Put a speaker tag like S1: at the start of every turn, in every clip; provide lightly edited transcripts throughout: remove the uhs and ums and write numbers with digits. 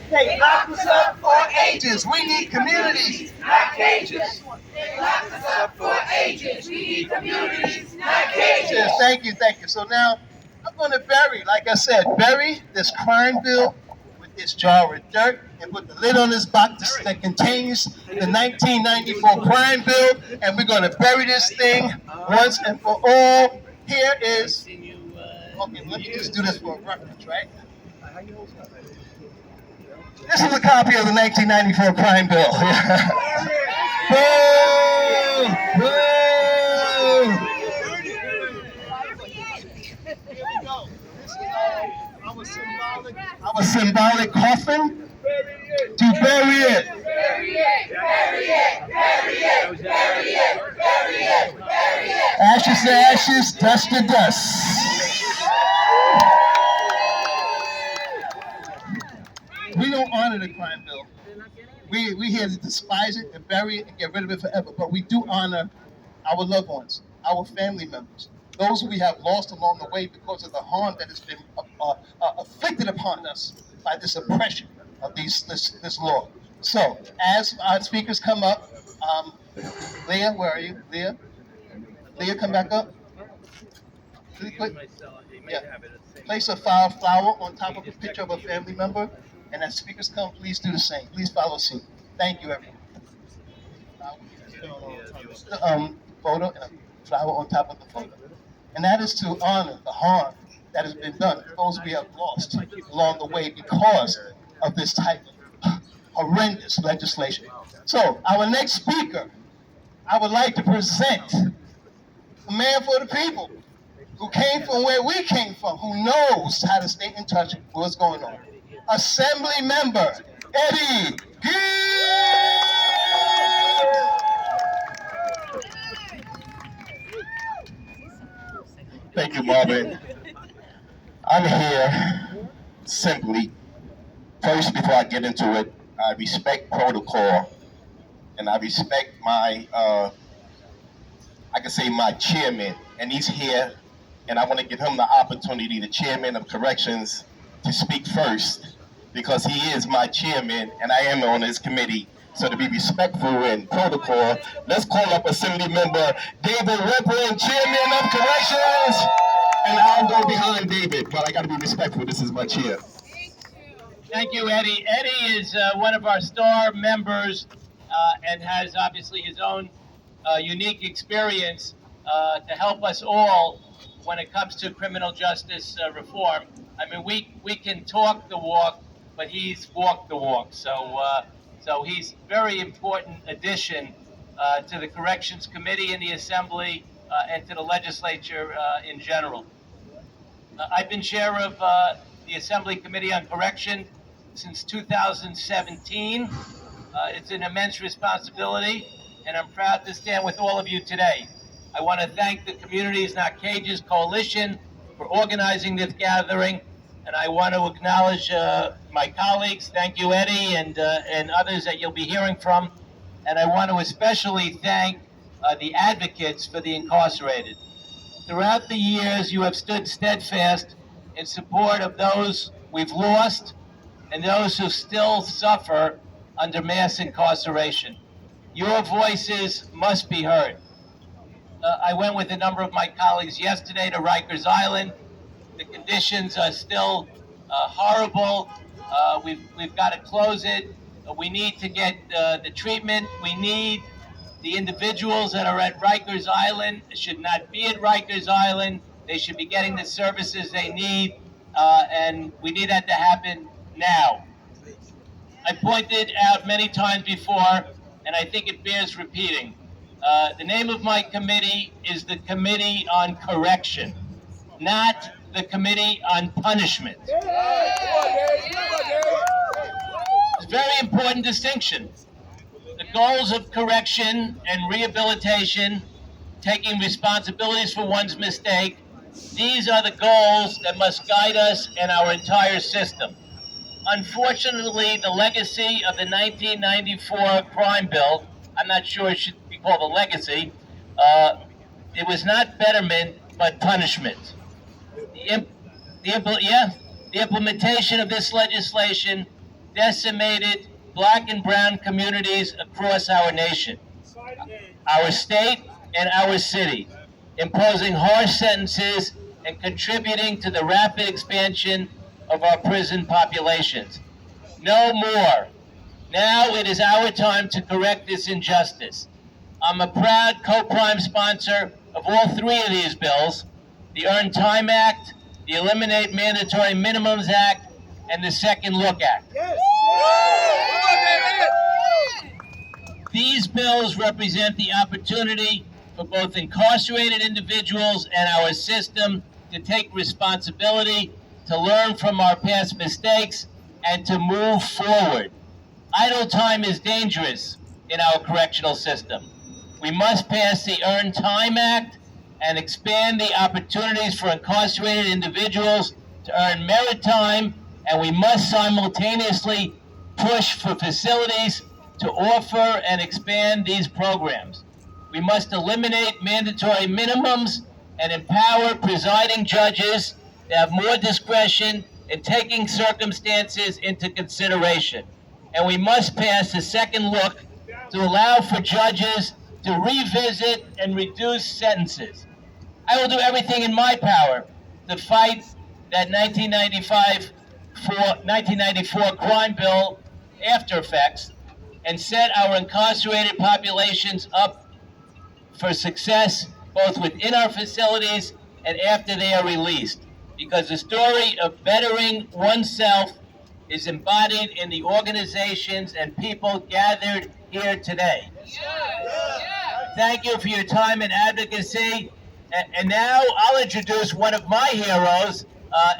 S1: They locked us up for ages. We need communities, not cages. They locked us up for ages. We need communities, not cages. Thank you, thank you. So now I'm going to bury, like I said, bury this crime bill with this jar of dirt and put the lid on this box that contains the 1994 crime bill, and we're going to bury this thing once and for all. Here is, okay, let me just do this for a reference, right? This is a copy of the 1994 crime bill. Here we go. This is our symbolic coffin to bury it. Bury it, bury it, bury it, bury it, bury it, bury it. Ashes to ashes, dust to dust. We don't honor the crime bill. We here to despise it and bury it and get rid of it forever. But we do honor our loved ones, our family members, those who we have lost along the way because of the harm that has been afflicted upon us by this oppression of this law. So, as our speakers come up, Leah, where are you? Leah, come back up. Really quick. Yeah. Place a flower on top of a picture of a family member. And as speakers come, please do the same. Please follow suit. Thank you, everyone. Photo and a flower on top of the photo. And that is to honor the harm that has been done to those we have lost along the way because of this type of horrendous legislation. So, our next speaker, I would like to present a man for the people who came from where we came from, who knows how to stay in touch with what's going on. Assembly member, Eddie Gill!
S2: Thank you, Marvin. I'm here simply, first before I get into it, I respect protocol and I respect my, I can say my chairman, and he's here, and I want to give him the opportunity, the chairman of corrections, to speak first, because he is my chairman and I am on his committee. So to be respectful and protocol, let's call up Assembly Member David Ripper, Chairman of Corrections. And I'll go behind David, but I got to be respectful. This is my chair.
S3: Thank you, Eddie. Eddie is one of our star members and has obviously his own unique experience to help us all when it comes to criminal justice reform. I mean, we can talk the walk, but he's walked the walk. So he's a very important addition to the Corrections Committee in the Assembly and to the legislature in general. I've been chair of the Assembly Committee on Correction since 2017. It's an immense responsibility, and I'm proud to stand with all of you today. I want to thank the Communities Not Cages Coalition for organizing this gathering, and I want to acknowledge my colleagues. Thank you, Eddie, and others that you'll be hearing from. And I want to especially thank the advocates for the incarcerated. Throughout the years, you have stood steadfast in support of those we've lost and those who still suffer under mass incarceration. Your voices must be heard. I went with a number of my colleagues yesterday to Rikers Island. The conditions are still horrible. We've got to close it. We need to get the treatment. We need the individuals that are at Rikers Island should not be at Rikers Island. They should be getting the services they need, and we need that to happen now. I pointed out many times before, and I think it bears repeating. The name of my committee is the Committee on Correction, not the Committee on Punishment. It's a very important distinction. The goals of correction and rehabilitation, taking responsibilities for one's mistake, these are the goals that must guide us in our entire system. Unfortunately, the legacy of the 1994 crime bill, I'm not sure it should be called a legacy, it was not betterment, but punishment. The implementation of this legislation decimated Black and brown communities across our nation, our state, and our city, imposing harsh sentences and contributing to the rapid expansion of our prison populations. No more. Now it is our time to correct this injustice. I'm a proud co-prime sponsor of all three of these bills, the Earned Time Act, the Eliminate Mandatory Minimums Act, and the Second Look Act. These bills represent the opportunity for both incarcerated individuals and our system to take responsibility, to learn from our past mistakes, and to move forward. Idle time is dangerous in our correctional system. We must pass the Earned Time Act and expand the opportunities for incarcerated individuals to earn merit time, and we must simultaneously push for facilities to offer and expand these programs. We must eliminate mandatory minimums and empower presiding judges to have more discretion in taking circumstances into consideration. And we must pass the second look to allow for judges to revisit and reduce sentences. I will do everything in my power to fight that 1994 crime bill after effects and set our incarcerated populations up for success both within our facilities and after they are released. Because the story of bettering oneself is embodied in the organizations and people gathered here today. Thank you for your time and advocacy. And now I'll introduce one of my heroes,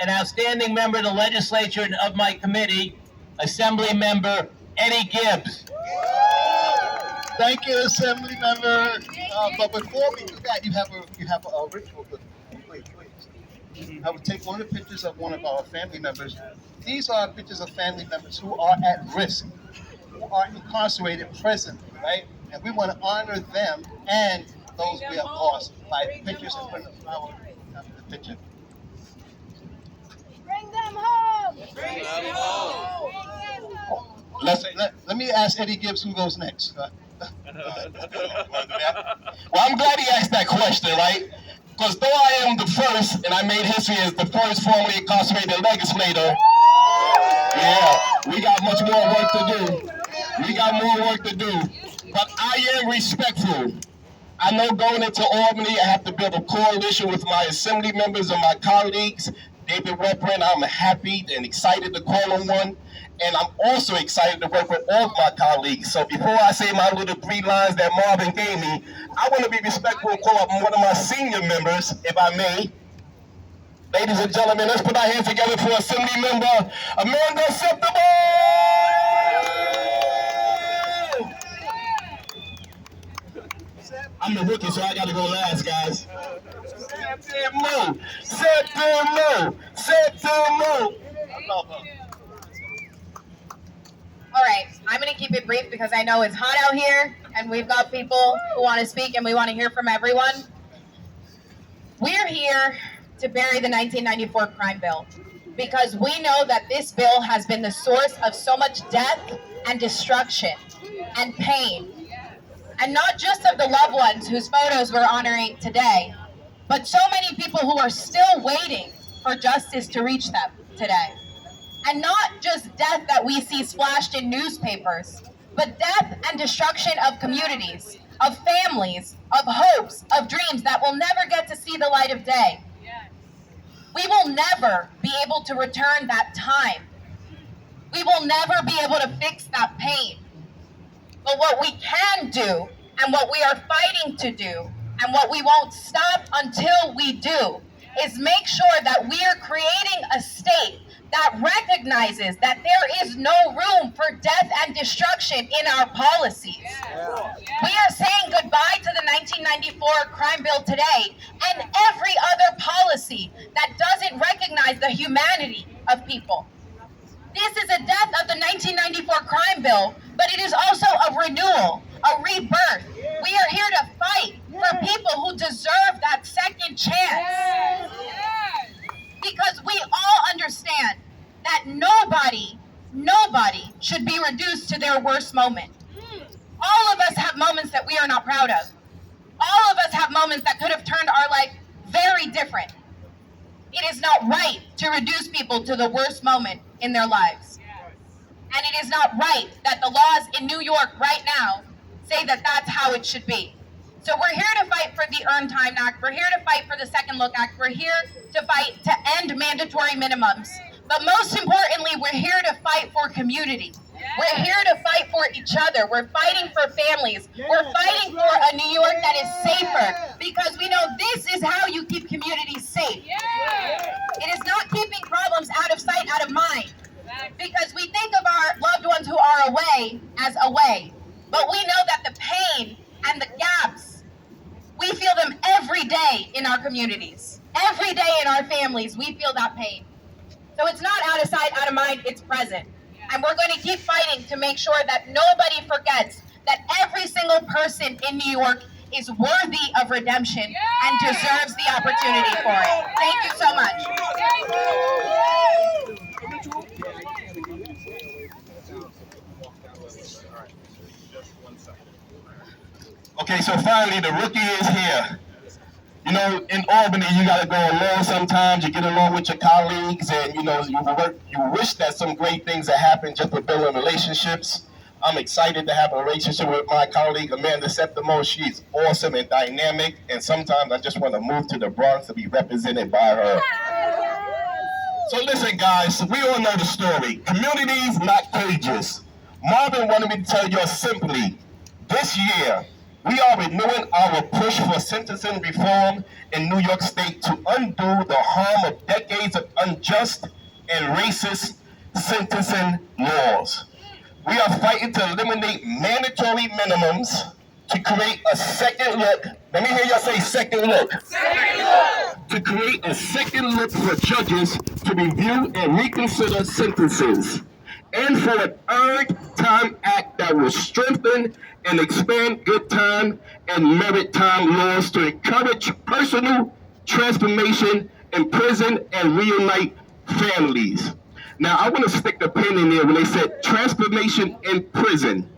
S3: an outstanding member of the legislature and of my committee, Assembly Member Eddie Gibbs.
S1: Thank you, Assembly Member. But before we do that, you have a ritual. Please. I will take one of the pictures of one of our family members. These are pictures of family members who are at risk, who are incarcerated presently, right? And we want to honor them and those we have lost by pictures and putting a flower after the picture.
S4: Bring them home! Bring them home!
S1: Let me ask Eddie Gibbs who goes next.
S2: Well, I'm glad he asked that question, right? Because though I am the first, and I made history as the first formerly incarcerated legislator, yeah, we got much more work to do. But I am respectful. I know going into Albany, I have to build a coalition with my assembly members and my colleagues. David Weprin, I'm happy and excited to call on one. And I'm also excited to work with all of my colleagues. So before I say my little 3 lines that Marvin gave me, I want to be respectful and call up one of my senior members, if I may. Ladies and gentlemen, let's put our hands together for Assembly Member Amanda Acceptable! I'm the rookie, so I got to go last, guys. Septimo.
S4: All right, I'm going to keep it brief because I know it's hot out here and we've got people who want to speak and we want to hear from everyone. We're here to bury the 1994 crime bill because we know that this bill has been the source of so much death and destruction and pain. And not just of the loved ones whose photos we're honoring today, but so many people who are still waiting for justice to reach them today. And not just death that we see splashed in newspapers, but death and destruction of communities, of families, of hopes, of dreams that will never get to see the light of day. We will never be able to return that time. We will never be able to fix that pain. But what we can do, and what we are fighting to do, and what we won't stop until we do, is make sure that we are creating a state that recognizes that there is no room for death and destruction in our policies. We are saying goodbye to the 1994 crime bill today and every other policy that doesn't recognize the humanity of people. This is a death of the 1994 crime bill, but it is also a renewal, a rebirth. We are here to fight for people who deserve that second chance. Because we all understand that nobody nobody should be reduced to their worst moment. All of us have moments that we are not proud of. All of us have moments that could have turned our life very different. It is not right to reduce people to the worst moment in their lives. And it is not right that the laws in New York right now say that that's how it should be. So we're here to fight for the Earned Time Act. We're here to fight for the Second Look Act. We're here to fight to end mandatory minimums. But most importantly, we're here to fight for community. We're here to fight for each other. We're fighting for families. We're fighting for a New York that is safer, because we know this is how you keep communities safe. It is not keeping problems out of sight, out of mind, because we think of our loved ones who are away as away. But we know that the pain and the gaps, we feel them every day in our communities. Every day in our families, we feel that pain. So it's not out of sight, out of mind, it's present. And we're going to keep fighting to make sure that nobody forgets that every single person in New York is worthy of redemption and deserves the opportunity for it. Thank you so much.
S2: Okay, so finally the rookie is here. You know, in Albany, you gotta go alone sometimes. You get along with your colleagues, and you wish that some great things that happen just for building relationships. I'm excited to have a relationship with my colleague Amanda Septimo. She's awesome and dynamic, and sometimes I just want to move to the Bronx to be represented by her. So listen, guys, we all know the story. Communities, not cages. Marvin wanted me to tell you simply, this year, we are renewing our push for sentencing reform in New York State to undo the harm of decades of unjust and racist sentencing laws. We are fighting to eliminate mandatory minimums, to create a second look. Let me hear y'all say second look. Second look. To create a second look for judges to review and reconsider sentences. And for an Earned Time Act that will strengthen and expand good time and merit time laws to encourage personal transformation in prison and reunite families. Now, I want to stick the pin in there when they said transformation in prison.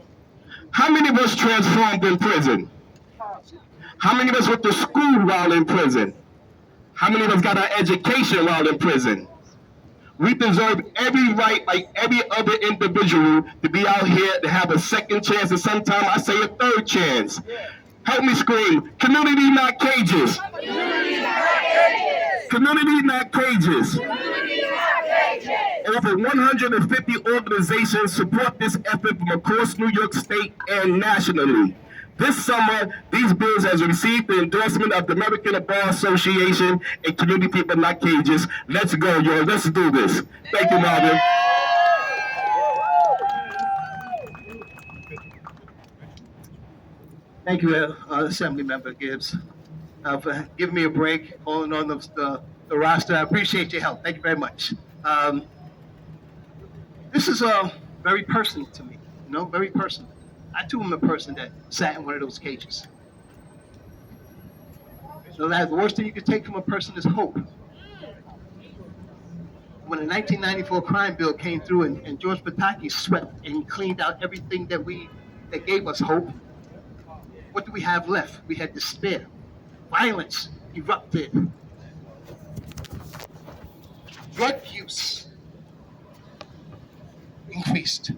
S2: How many of us transformed in prison? How many of us went to school while in prison? How many of us got our education while in prison? We deserve every right, like every other individual, to be out here to have a second chance, and sometimes I say a third chance. Help me scream, community, not cages. Community, not cages. Community, not cages. Community, not cages. Over 150 organizations support this effort from across New York State and nationally. This summer, these bills has received the endorsement of the American Bar Association and Community People Not Cages. Let's go, y'all. Let's do this. Thank you, Marvin.
S1: Thank you, Assemblymember Gibbs, for giving me a break, holding on the roster. I appreciate your help. Thank you very much. This is very personal to me, very personal. I too am a person that sat in one of those cages. So that the worst thing you could take from a person is hope. When the 1994 crime bill came through and George Pataki swept and cleaned out everything that gave us hope, what do we have left? We had despair. Violence erupted. Drug use increased.